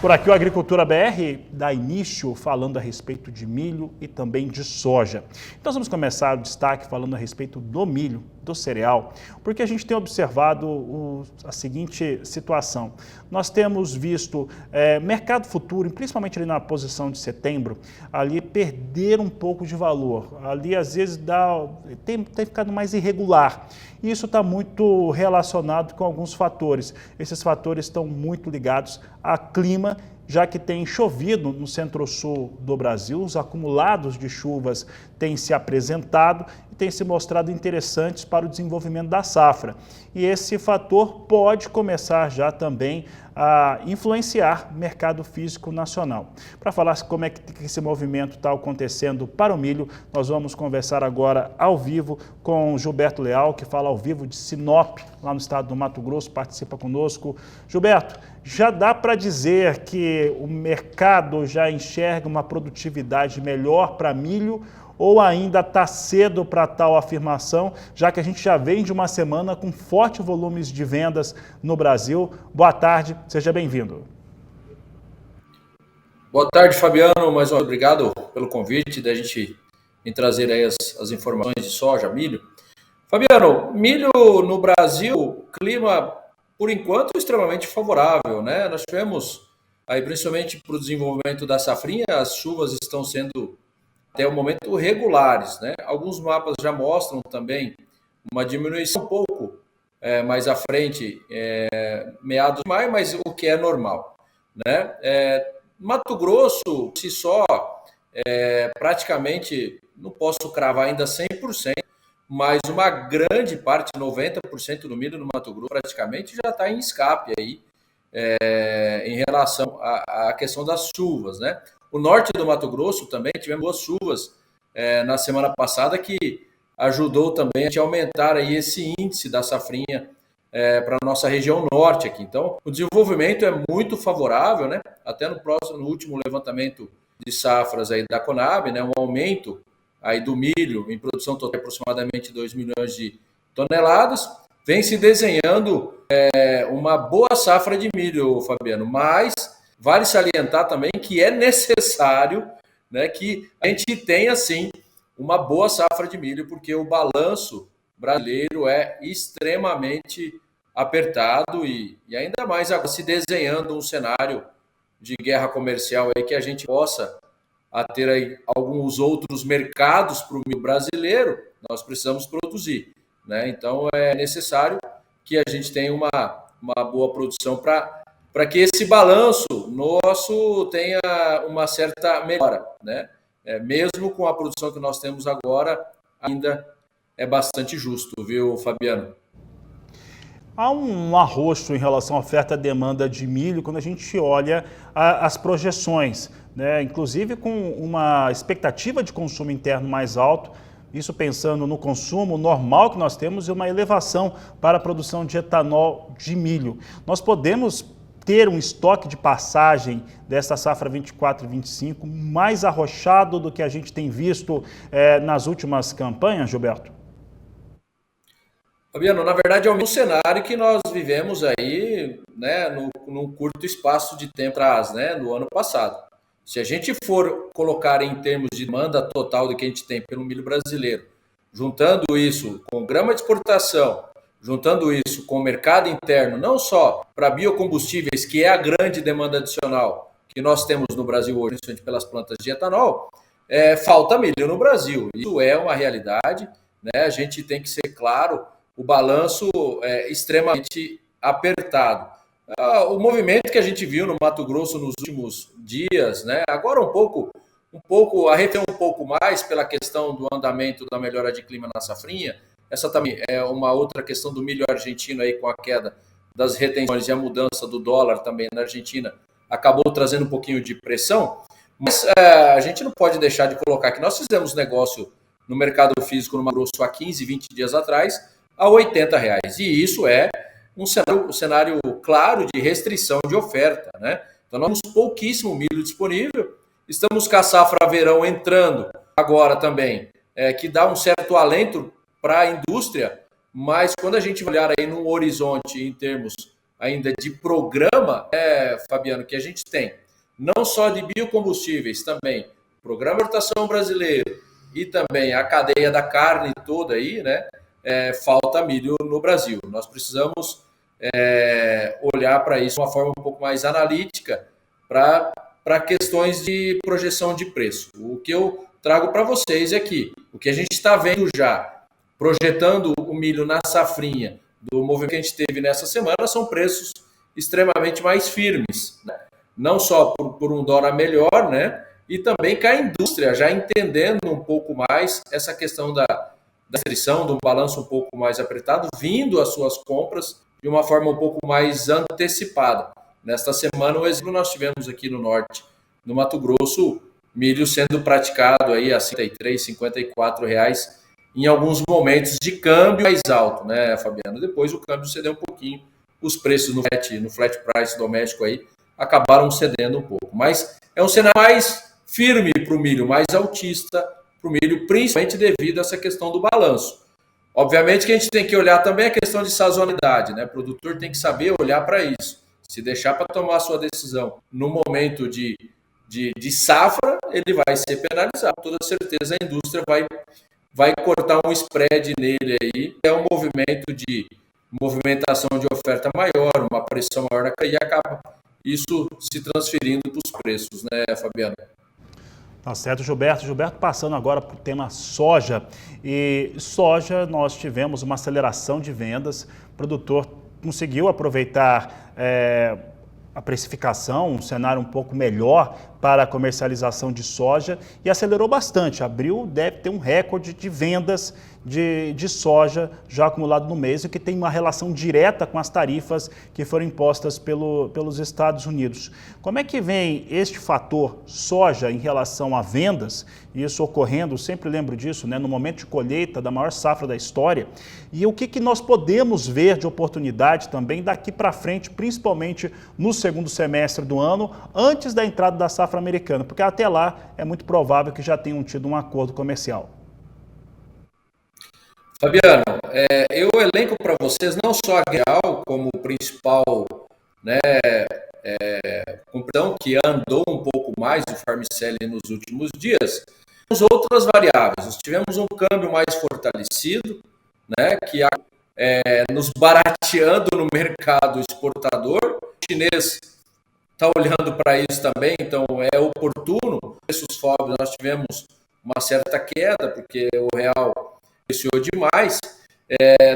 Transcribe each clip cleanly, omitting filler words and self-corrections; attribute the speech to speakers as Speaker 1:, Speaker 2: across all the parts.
Speaker 1: Por aqui o Agricultura BR dá início falando a respeito de milho e também de soja. Nós vamos começar o destaque falando a respeito do milho, do cereal, porque a gente tem observado a seguinte situação. Nós temos visto mercado futuro, principalmente ali na posição de setembro, ali perder um pouco de valor. Ali às vezes tem ficado mais irregular. E isso está muito relacionado com alguns fatores. Esses fatores estão muito ligados a clima, já que tem chovido no centro-sul do Brasil, os acumulados de chuvas têm se apresentado e têm se mostrado interessantes para o desenvolvimento da safra. E esse fator pode começar já também a influenciar o mercado físico nacional. Para falar como é que esse movimento está acontecendo para o milho, nós vamos conversar agora ao vivo com Gilberto Leal, que fala ao vivo de Sinop, lá no estado do Mato Grosso, participa conosco. Gilberto, já dá para dizer que o mercado já enxerga uma produtividade melhor para milho ou ainda está cedo para tal afirmação, já que a gente já vem de uma semana com fortes volumes de vendas no Brasil? Boa tarde, seja bem-vindo.
Speaker 2: Boa tarde, Fabiano, mais uma vez obrigado pelo convite da gente em trazer aí as informações de soja, milho. Fabiano, milho no Brasil, clima por enquanto extremamente favorável, né? Nós tivemos aí principalmente para o desenvolvimento da safrinha, as chuvas estão sendo até o momento regulares, né? Alguns mapas já mostram também uma diminuição um pouco mais à frente, meados de maio, mas o que é normal, né? Mato Grosso, se só, praticamente, não posso cravar ainda 100%, mas uma grande parte, 90% do milho no Mato Grosso, praticamente já está em escape aí, em relação à questão das chuvas, né? O norte do Mato Grosso também tivemos boas chuvas na semana passada que ajudou também a gente aumentar aí esse índice da safrinha para a nossa região norte aqui. Então, o desenvolvimento é muito favorável, né? Até no último levantamento de safras aí da Conab, né? Um aumento aí do milho em produção total de aproximadamente 2 milhões de toneladas. Vem se desenhando uma boa safra de milho, Fabiano, mas vale salientar também que é necessário, né, que a gente tenha, sim, uma boa safra de milho, porque o balanço brasileiro é extremamente apertado e ainda mais agora se desenhando um cenário de guerra comercial aí que a gente possa ter aí alguns outros mercados para o milho brasileiro, nós precisamos produzir, né? Então é necessário que a gente tenha uma boa produção para que esse balanço nosso tenha uma certa melhora, né? Mesmo com a produção que nós temos agora, ainda é bastante justo, viu, Fabiano?
Speaker 1: Há um arroxo em relação à oferta e demanda de milho quando a gente olha as projeções, né? Inclusive com uma expectativa de consumo interno mais alto, isso pensando no consumo normal que nós temos e uma elevação para a produção de etanol de milho. Nós podemos ter um estoque de passagem dessa safra 24 e 25 mais arrochado do que a gente tem visto nas últimas campanhas, Gilberto?
Speaker 2: Fabiano, na verdade é o mesmo cenário que nós vivemos aí, né, num curto espaço de tempo atrás, né, no ano passado. Se a gente for colocar em termos de demanda total do que a gente tem pelo milho brasileiro, juntando isso com grama de exportação, juntando isso com o mercado interno, não só para biocombustíveis, que é a grande demanda adicional que nós temos no Brasil hoje, principalmente pelas plantas de etanol, falta milho no Brasil. Isso é uma realidade, né? A gente tem que ser claro, o balanço é extremamente apertado. O movimento que a gente viu no Mato Grosso nos últimos dias, né? Agora um pouco arrefeceu um pouco mais pela questão do andamento da melhora de clima na safrinha. Essa também é uma outra questão do milho argentino aí com a queda das retenções e a mudança do dólar também na Argentina acabou trazendo um pouquinho de pressão, mas a gente não pode deixar de colocar que nós fizemos negócio no mercado físico no Mato Grosso há 15, 20 dias atrás a R$80. E isso é um cenário claro de restrição de oferta, né? Então nós temos pouquíssimo milho disponível, estamos com a safra verão entrando agora também, que dá um certo alento para a indústria, mas quando a gente olhar aí no horizonte em termos ainda de programa, Fabiano, que a gente tem, não só de biocombustíveis, também Programa Exportação Brasileiro e também a cadeia da carne toda aí, né? Falta milho no Brasil. Nós precisamos olhar para isso de uma forma um pouco mais analítica para questões de projeção de preço. O que eu trago para vocês é que o que a gente está vendo já, projetando o milho na safrinha, do movimento que a gente teve nessa semana, são preços extremamente mais firmes, né? Não só por um dólar melhor, né? E também com a indústria já entendendo um pouco mais essa questão da restrição, de um balanço um pouco mais apertado, vindo às suas compras de uma forma um pouco mais antecipada. Nesta semana, o exemplo nós tivemos aqui no norte, no Mato Grosso, milho sendo praticado aí a R$ 53, R$ 54 em alguns momentos de câmbio mais alto, né, Fabiano? Depois o câmbio cedeu um pouquinho, os preços no flat price doméstico aí acabaram cedendo um pouco. Mas é um cenário mais firme para o milho, mais altista para o milho, principalmente devido a essa questão do balanço. Obviamente que a gente tem que olhar também a questão de sazonalidade, né? O produtor tem que saber olhar para isso. Se deixar para tomar a sua decisão no momento de safra, ele vai ser penalizado. Com toda certeza a indústria vai cortar um spread nele aí. É um movimento de movimentação de oferta maior, uma pressão maior na cadeia, e acaba isso se transferindo para os preços, né, Fabiano?
Speaker 1: Tá certo, Gilberto. Gilberto, passando agora para o tema soja. E soja, nós tivemos uma aceleração de vendas. O produtor conseguiu aproveitar a precificação, um cenário um pouco melhor para a comercialização de soja e acelerou bastante. Abril deve ter um recorde de vendas de soja já acumulado no mês, o que tem uma relação direta com as tarifas que foram impostas pelos Estados Unidos. Como é que vem este fator soja em relação a vendas, isso ocorrendo, sempre lembro disso, né, no momento de colheita da maior safra da história, e o que nós podemos ver de oportunidade também daqui para frente, principalmente no segundo semestre do ano, antes da entrada da safra americana, porque até lá é muito provável que já tenham tido um acordo comercial.
Speaker 2: Fabiano, eu elenco para vocês não só a Gerdau como o principal, né, competição que andou um pouco mais o Farm Selling nos últimos dias. Temos outras variáveis. Nós tivemos um câmbio mais fortalecido, né, que nos barateando no mercado exportador. O chinês está olhando para isso também, então é oportuno. Preços FOB, nós tivemos uma certa queda, porque o real apreciou demais.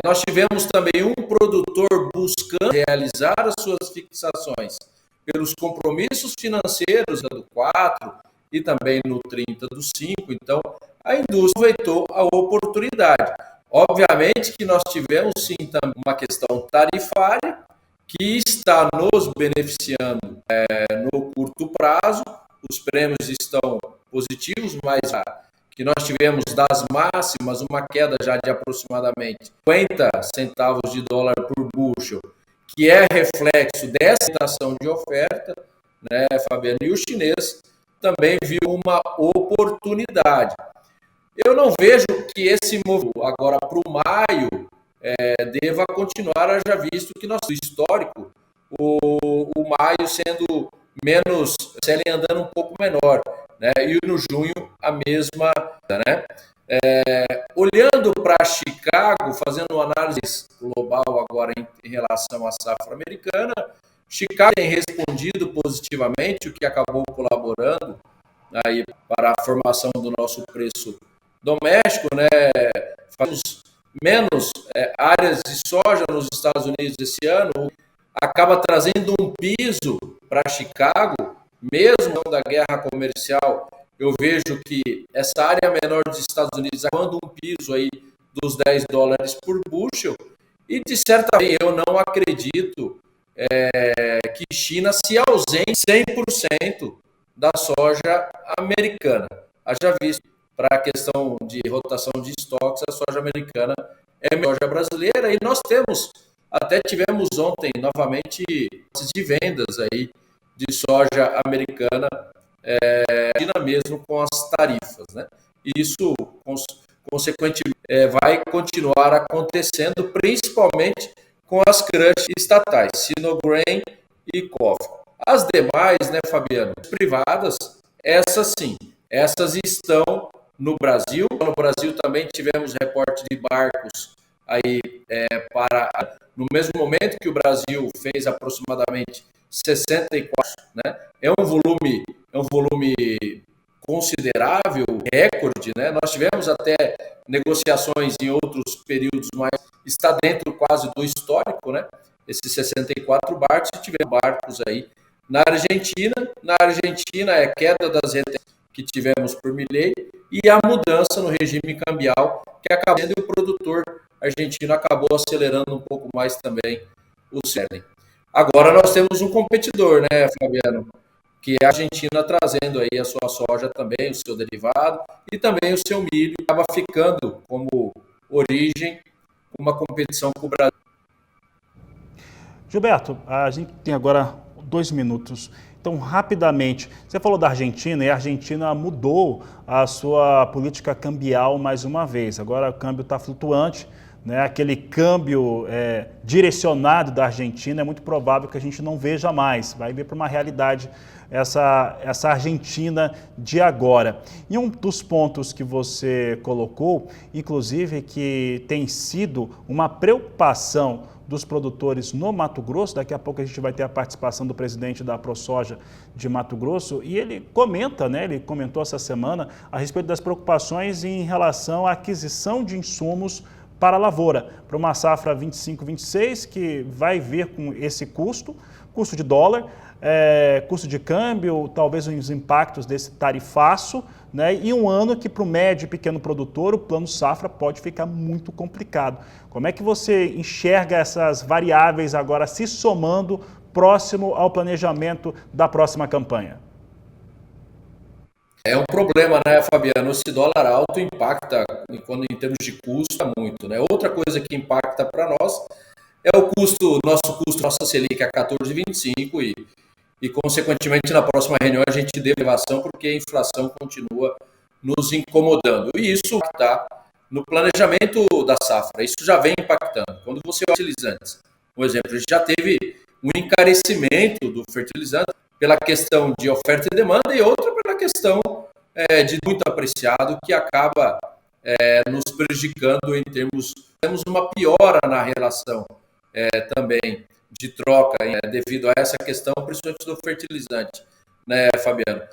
Speaker 2: Nós tivemos também um produtor buscando realizar as suas fixações pelos compromissos financeiros do 4 e também no 30 do 5. Então, a indústria aproveitou a oportunidade. Obviamente que nós tivemos sim também uma questão tarifária que está nos beneficiando no curto prazo. Os prêmios estão positivos, mas que nós tivemos das máximas uma queda já de aproximadamente 50 centavos de dólar por bushel, que é reflexo dessa ação de oferta, né, Fabiano? E o chinês também viu uma oportunidade. Eu não vejo que esse movimento agora para o maio deva continuar, haja visto que nosso histórico, o maio sendo menos, selling andando um pouco menor, né? E no junho a mesma, né? Olhando para Chicago, fazendo uma análise global agora em relação à safra americana, Chicago tem respondido positivamente, o que acabou colaborando aí para a formação do nosso preço doméstico, né? Fazemos menos áreas de soja nos Estados Unidos esse ano, acaba trazendo um piso para Chicago, mesmo da guerra comercial. Eu vejo que essa área menor dos Estados Unidos acabando um piso aí dos 10 dólares por bushel, e de certa forma eu não acredito que China se ausente 100% da soja americana. Haja visto, para a questão de rotação de estoques, a soja americana é melhor que a brasileira, e nós tivemos ontem novamente de vendas aí de soja americana, mesmo com as tarifas, né? Isso, consequentemente, vai continuar acontecendo, principalmente com as crush estatais, Sinograin e Coffee. As demais, né, Fabiano, privadas, essas sim, essas estão no Brasil. No Brasil também tivemos reporte de barcos aí para no mesmo momento que o Brasil fez aproximadamente 64, né? É um volume considerável, recorde, né? Nós tivemos até negociações em outros períodos, mas está dentro quase do histórico, né? Esses 64 barcos, e tivemos barcos aí na Argentina. Na Argentina é queda das retenções que tivemos por milheiro e a mudança no regime cambial, que acabou sendo, e o produtor argentino acabou acelerando um pouco mais também o selling. Agora nós temos um competidor, né, Fabiano, que é a Argentina, trazendo aí a sua soja também, o seu derivado, e também o seu milho, acaba ficando como origem uma competição com o Brasil.
Speaker 1: Gilberto, a gente tem agora 2 minutos. Então, rapidamente, você falou da Argentina e a Argentina mudou a sua política cambial mais uma vez. Agora o câmbio está flutuante, né? Aquele câmbio direcionado da Argentina é muito provável que a gente não veja mais. Vai vir para uma realidade essa Argentina de agora. E um dos pontos que você colocou, inclusive, que tem sido uma preocupação dos produtores no Mato Grosso. Daqui a pouco a gente vai ter a participação do presidente da ProSoja de Mato Grosso e ele comenta, né, ele comentou essa semana a respeito das preocupações em relação à aquisição de insumos para a lavoura, para uma safra 25-26, que vai vir com esse custo de dólar, custo de câmbio, talvez os impactos desse tarifaço, né? E um ano que para o médio e pequeno produtor o plano safra pode ficar muito complicado. Como é que você enxerga essas variáveis agora se somando próximo ao planejamento da próxima campanha?
Speaker 2: É um problema, né, Fabiano? Esse dólar alto impacta, quando em termos de custo, muito, né? Outra coisa que impacta para nós é o custo, nossa Selic é 14,25 e, consequentemente, na próxima reunião a gente dê elevação porque a inflação continua nos incomodando. E isso está no planejamento da safra, isso já vem impactando. Quando você olha fertilizantes, por exemplo, a gente já teve um encarecimento do fertilizante pela questão de oferta e demanda e outra pela questão de muito apreciado, que acaba nos prejudicando em termos... Temos uma piora na relação também de troca devido a essa questão, principalmente do fertilizante, né, Fabiano?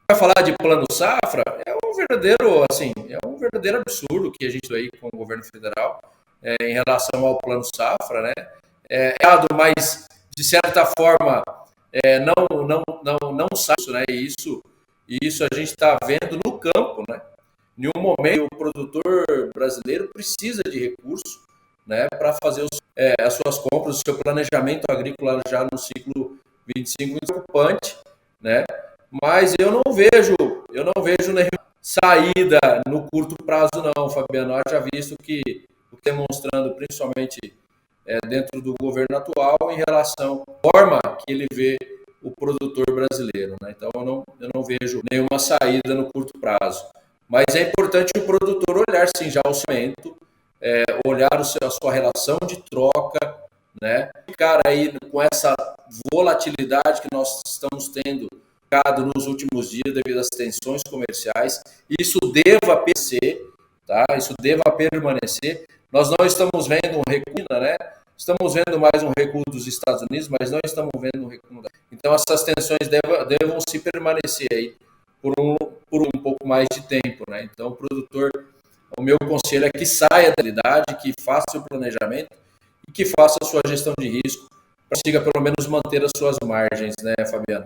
Speaker 2: Vai falar de plano safra, é um verdadeiro absurdo que a gente aí com o governo federal em relação ao plano safra, né? Mas de certa forma não sai isso, né? E isso a gente está vendo no campo, né? Em um momento o produtor brasileiro precisa de recursos, né, para fazer as suas compras, o seu planejamento agrícola já no ciclo 25 preocupante, né? Mas eu não vejo nenhuma saída no curto prazo, não, Fabiano. Haja visto que o que demonstrando, principalmente dentro do governo atual, em relação à forma que ele vê o produtor brasileiro, né? Então eu não vejo nenhuma saída no curto prazo. Mas é importante o produtor olhar sim já o cimento, olhar a sua relação de troca, né? Ficar aí com essa volatilidade que nós estamos tendo nos últimos dias devido às tensões comerciais. Isso deva permanecer, tá? Isso deva permanecer. Nós não estamos vendo um recuo, né? Estamos vendo mais um recuo dos Estados Unidos, mas não estamos vendo um recuo. Então essas tensões devam se permanecer aí por um pouco mais de tempo, né? Então o produtor, o meu conselho é que saia da realidade, que faça o planejamento e que faça a sua gestão de risco para consiga pelo menos manter as suas margens, né, Fabiano?